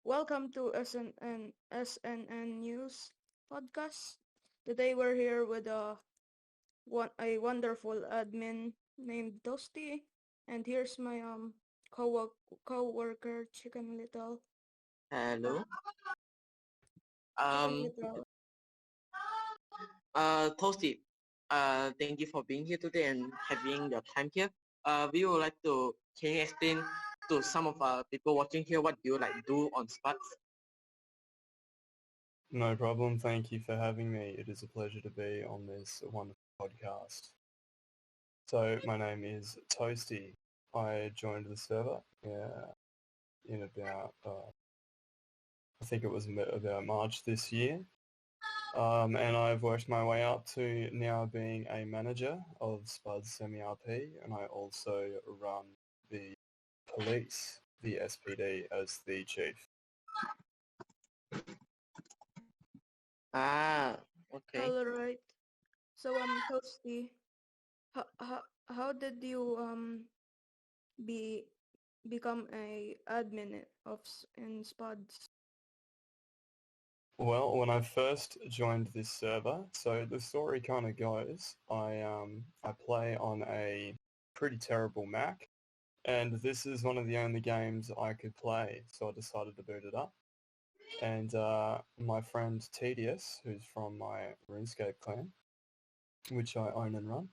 Welcome to SNN News podcast. Today we're here with a wonderful admin named Toastie, and here's my co-worker Chicken Little. Hello. Chicken Um, Little. Toasty, thank you for being here today and having your time here. We would like to, can you explain to some of our people watching here what you like do on Spud? No problem. Thank you for having me. It is a pleasure to be on this wonderful podcast. So my name is Toasty. I joined the server in about, I think it was about March this year. And I've worked my way up to now being a manager of Spud's semi-RP, and I also run the police, the SPD, as the chief. Ah, okay. All right. So Toastie, how did you be become a admin in Spuds? Well, when I first joined this server, so the story kind of goes, I play on a pretty terrible Mac, and this is one of the only games I could play, so I decided to boot it up. And my friend Tedious, who's from my RuneScape clan, which I own and run,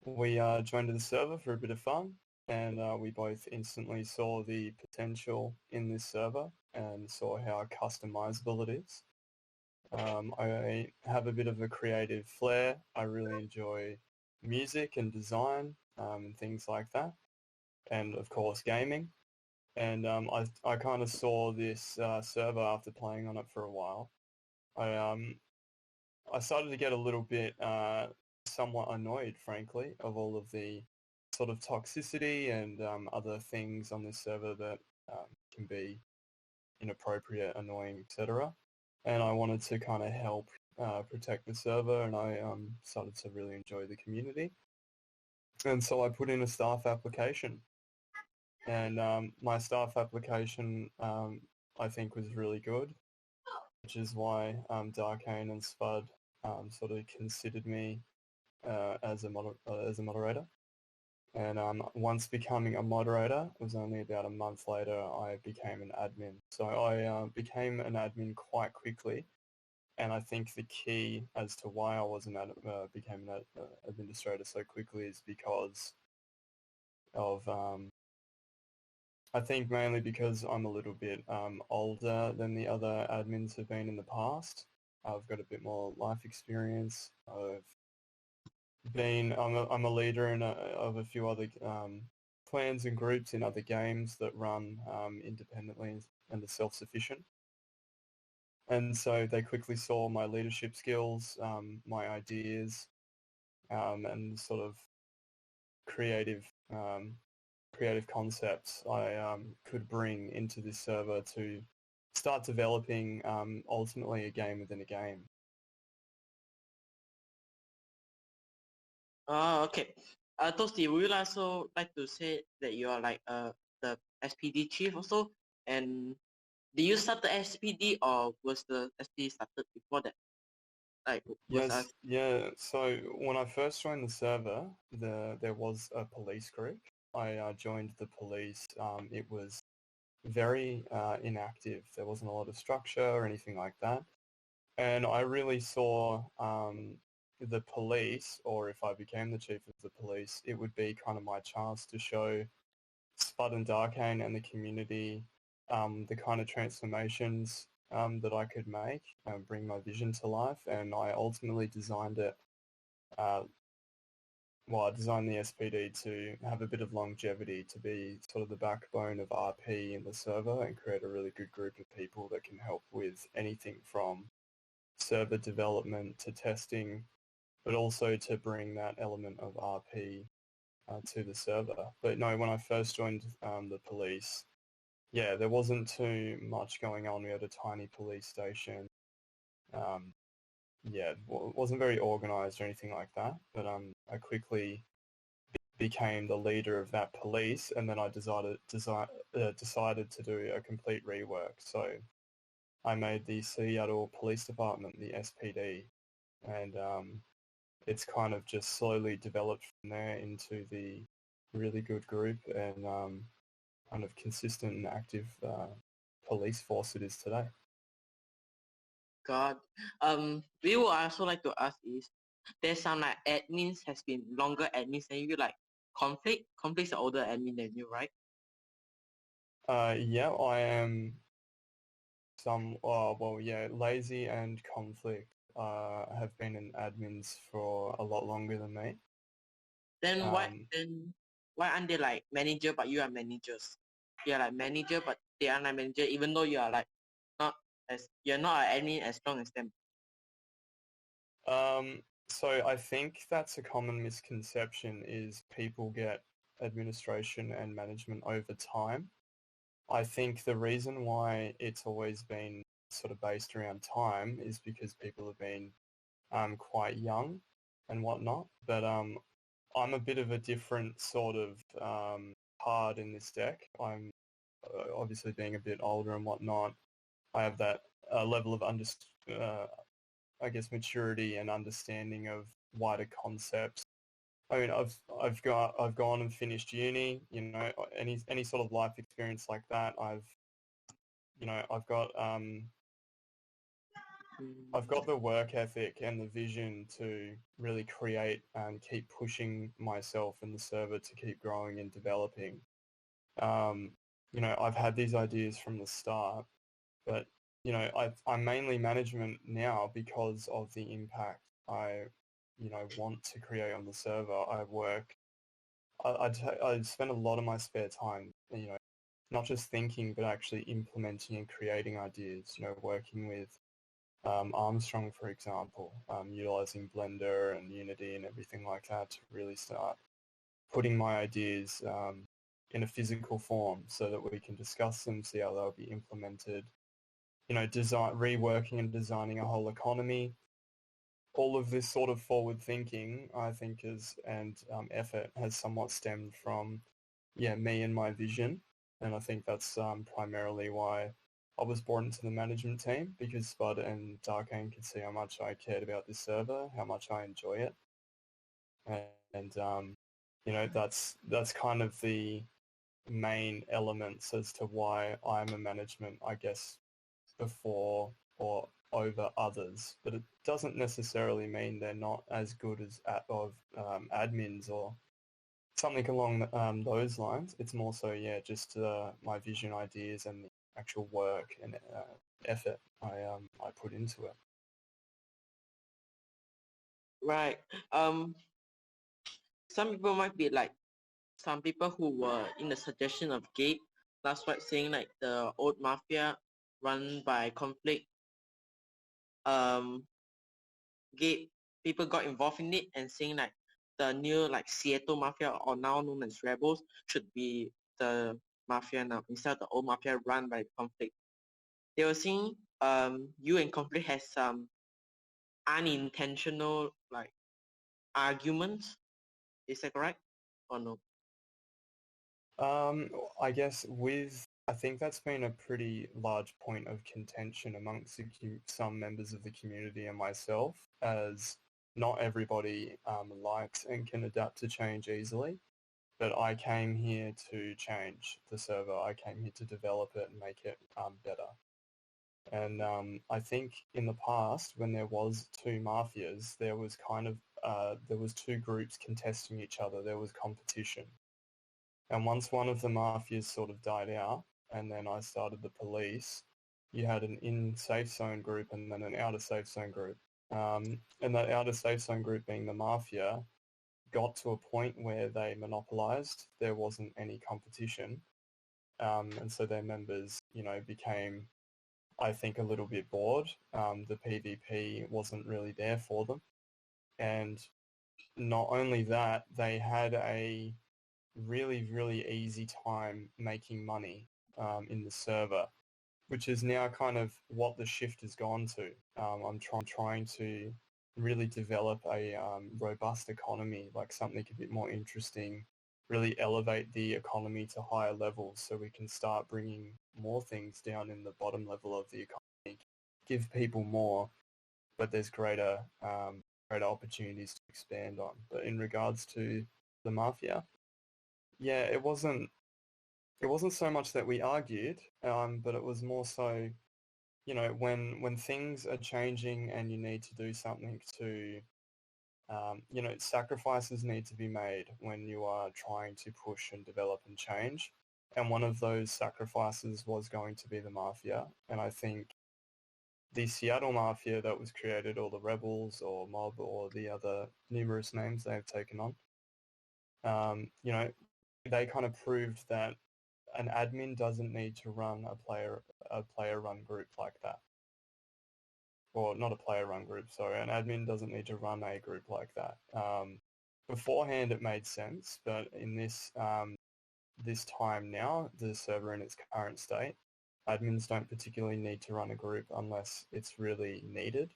we joined the server for a bit of fun, and we both instantly saw the potential in this server and saw how customizable it is. I have a bit of a creative flair. I really enjoy music and design and things like that, and of course gaming. And I kind of saw this server after playing on it for a while. I I started to get a little bit somewhat annoyed, frankly, of all of the sort of toxicity and other things on this server that can be inappropriate, annoying, etc. And I wanted to kind of help protect the server, and I started to really enjoy the community. And so I put in a staff application, and my staff application I think was really good, which is why Darkane and Spud sort of considered me as a moderator. And once becoming a moderator, it was only about a month later I became an admin. So I became an admin quite quickly, and I think the key as to why I became an administrator so quickly is because of I think mainly because I'm a little bit older than the other admins have been in the past. I've got a bit more life experience. I'm a leader of a few other clans and groups in other games that run independently and are self-sufficient. And so they quickly saw my leadership skills, my ideas, and sort of creative creative concepts I could bring into this server to start developing ultimately a game within a game. Oh, okay. Toasty, would you also like to say that you are like the SPD chief also? And did you start the SPD or was the SPD started before that? Like, was I? Yes, yeah. So when I first joined the server, there was a police group. I joined the police. It was very inactive. There wasn't a lot of structure or anything like that. And I really saw the police, or if I became the chief of the police, it would be kind of my chance to show Spud and Darkane and the community the kind of transformations that I could make, bring my vision to life. And I ultimately designed it, uh, I designed the SPD to have a bit of longevity, to be sort of the backbone of RP in the server and create a really good group of people that can help with anything from server development to testing, but also to bring that element of RP to the server. But no, when I first joined the police, yeah, there wasn't too much going on. We had a tiny police station. Um, yeah, it wasn't very organized or anything like that. But I quickly became the leader of that police, and then I decided to do a complete rework. So I made the Seattle Police Department, the SPD, and it's kind of just slowly developed from there into the really good group and kind of consistent and active police force it is today. God. We would also like to ask is there's some like admins has been longer admins than you, like conflict. Conflict's an older admin than you, right? Yeah, I am Lazy and Conflict have been in admins for a lot longer than me. Then why aren't they like manager but you are managers? You're like manager but they are not manager even though you are like not you're not an admin as strong as them. So I think that's a common misconception is people get administration and management over time. I think the reason why it's always been sort of based around time is because people have been quite young and whatnot. But I'm a bit of a different sort of card in this deck. I'm obviously being a bit older and whatnot. I have that level of maturity and understanding of wider concepts. I mean, I've gone and finished uni. You know, any sort of life experience like that. I've got the work ethic and the vision to really create and keep pushing myself and the server to keep growing and developing. I've had these ideas from the start, but I'm mainly management now because of the impact I want to create on the server. I spend a lot of my spare time, not just thinking, but actually implementing and creating ideas, working with Armstrong, for example, utilizing Blender and Unity and everything like that to really start putting my ideas in a physical form so that we can discuss them, see how they'll be implemented, reworking and designing a whole economy. All of this sort of forward thinking, I think, effort has somewhat stemmed from, me and my vision. And I think that's primarily why I was brought into the management team, because Spud and Darkane could see how much I cared about this server, how much I enjoy it. And that's kind of the main elements as to why I'm a management, I guess, before or over others, but it doesn't necessarily mean they're not as good as admins or something along those lines. It's more so, just my vision, ideas, and the actual work and effort I put into it. Right. Some people might be like some people who were in the suggestion of Gabe last right saying like the old mafia run by conflict Gabe people got involved in it and saying like the new like Seattle mafia or now known as rebels should be the mafia now instead of the old mafia run by conflict. They were saying you and conflict has some unintentional like arguments. Is that correct or no? I guess I think that's been a pretty large point of contention amongst some members of the community and myself, as not everybody likes and can adapt to change easily. But I came here to change the server. I came here to develop it and make it better. And I think in the past, when there was two mafias, there was there was two groups contesting each other. There was competition. And once one of the mafias sort of died out, and then I started the police, you had an in safe zone group and then an outer safe zone group. And that outer safe zone group being the mafia got to a point where they monopolized. There wasn't any competition. And so their members, became, I think, a little bit bored. The PvP wasn't really there for them. And not only that, they had a really, really easy time making money in the server, which is now kind of what the shift has gone to. I'm trying to really develop a robust economy, like something a bit more interesting, really elevate the economy to higher levels so we can start bringing more things down in the bottom level of the economy, give people more, but there's greater opportunities to expand on. But in regards to the mafia, yeah, it wasn't so much that we argued, but it was more so, when things are changing and you need to do something to, sacrifices need to be made when you are trying to push and develop and change. And one of those sacrifices was going to be the mafia. And I think the Seattle Mafia that was created, or the Rebels, or Mob, or the other numerous names they have taken on, they kind of proved that an admin doesn't need to run a player run group like that. Or not a player run group, sorry. An admin doesn't need to run a group like that. Beforehand, it made sense, but in this time now, the server in its current state, admins don't particularly need to run a group unless it's really needed.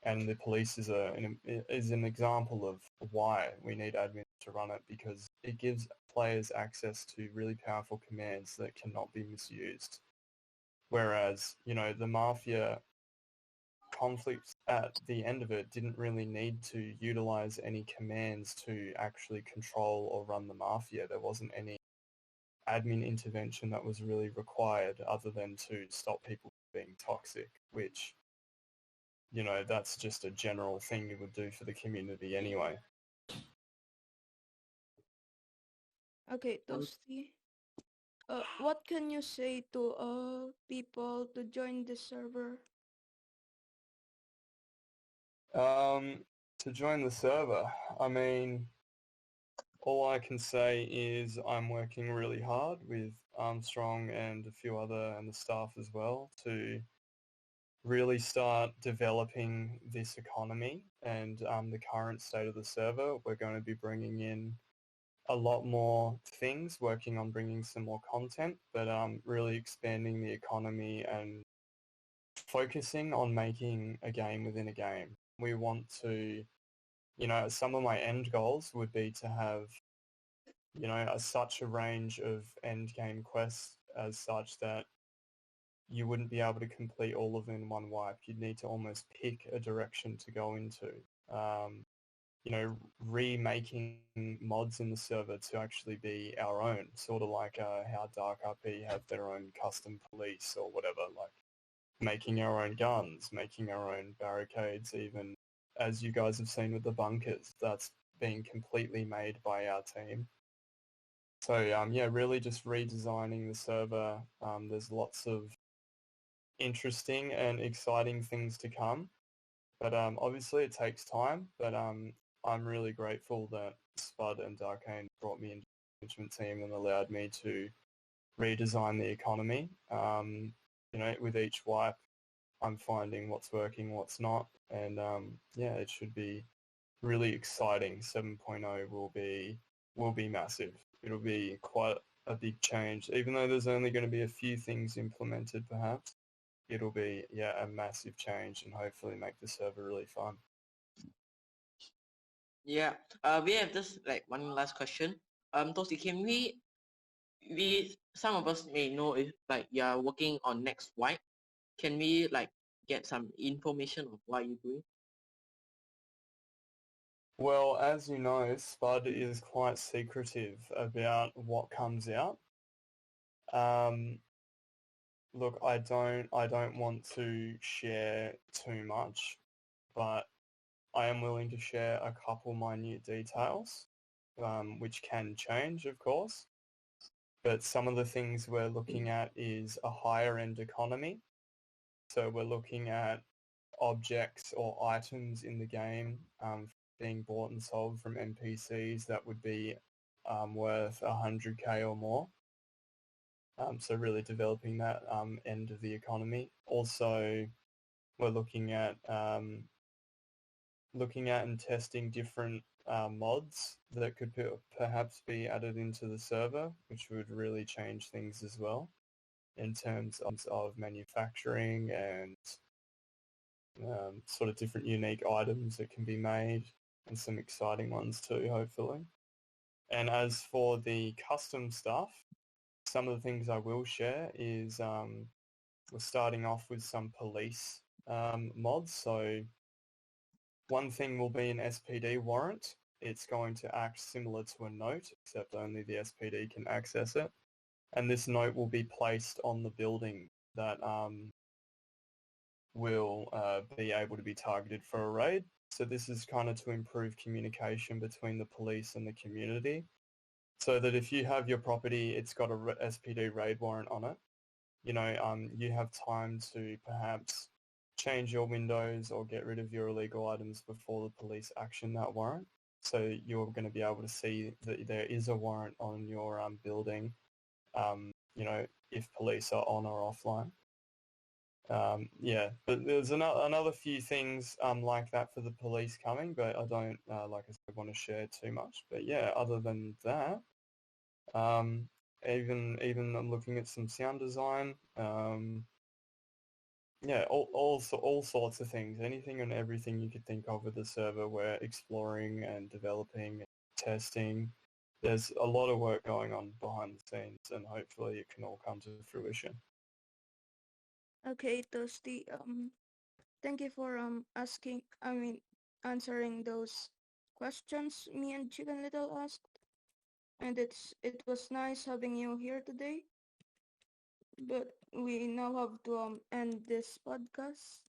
And the police is an example of why we need admins to run it, because it gives players access to really powerful commands that cannot be misused. Whereas, the Mafia conflict at the end of it didn't really need to utilize any commands to actually control or run the Mafia. There wasn't any admin intervention that was really required other than to stop people being toxic, which, that's just a general thing you would do for the community anyway. Okay, Toastie. What can you say to people to join this server? To join the server, I mean, all I can say is I'm working really hard with Armstrong and a few other and the staff as well to really start developing this economy and the current state of the server. We're going to be bringing in a lot more things, working on bringing some more content, but really expanding the economy and focusing on making a game within a game. We want to, some of my end goals would be to have, such a range of end game quests as such that you wouldn't be able to complete all of them in one wipe. You'd need to almost pick a direction to go into. Remaking mods in the server to actually be our own, sort of like how Dark RP have their own custom police or whatever, like making our own guns, making our own barricades, even as you guys have seen with the bunkers, that's being completely made by our team. So yeah, really just redesigning the server. There's lots of interesting and exciting things to come, but obviously it takes time. But I'm really grateful that Spud and Darkane brought me into the management team and allowed me to redesign the economy. With each wipe, I'm finding what's working, what's not, and yeah, it should be really exciting. 7.0 will be massive. It'll be quite a big change, even though there's only going to be a few things implemented. Perhaps it'll be a massive change, and hopefully make the server really fun. Yeah. We have just like one last question. Toasty, can we some of us may know if like you are working on next white. Can we like get some information of what you're doing? Well, as you know, Spud is quite secretive about what comes out. Look, I don't want to share too much, but I am willing to share a couple minute details, which can change, of course. But some of the things we're looking at is a higher end economy. So we're looking at objects or items in the game being bought and sold from NPCs that would be worth 100k or more. So really developing that end of the economy. Also, we're looking at and testing different mods that could perhaps be added into the server, which would really change things as well in terms of manufacturing and sort of different unique items that can be made, and some exciting ones too, hopefully. And as for the custom stuff, some of the things I will share is we're starting off with some police mods. So one thing will be an SPD warrant. It's going to act similar to a note, except only the SPD can access it. And this note will be placed on the building that will be able to be targeted for a raid. So this is kind of to improve communication between the police and the community, so that if you have your property, it's got a SPD raid warrant on it, you have time to perhaps change your windows or get rid of your illegal items before the police action that warrant. So you're going to be able to see that there is a warrant on your building, if police are on or offline. Yeah, but there's another few things like that for the police coming, but I don't, like I said, want to share too much. But yeah, other than that, um, even I'm looking at some sound design. Yeah, all sorts of things, anything and everything you could think of with the server. We're exploring and developing, and testing. There's a lot of work going on behind the scenes, and hopefully it can all come to fruition. Okay, Toasty. Thank you for answering those questions me and Chicken Little asked. And it was nice having you here today. But we now have to end this podcast.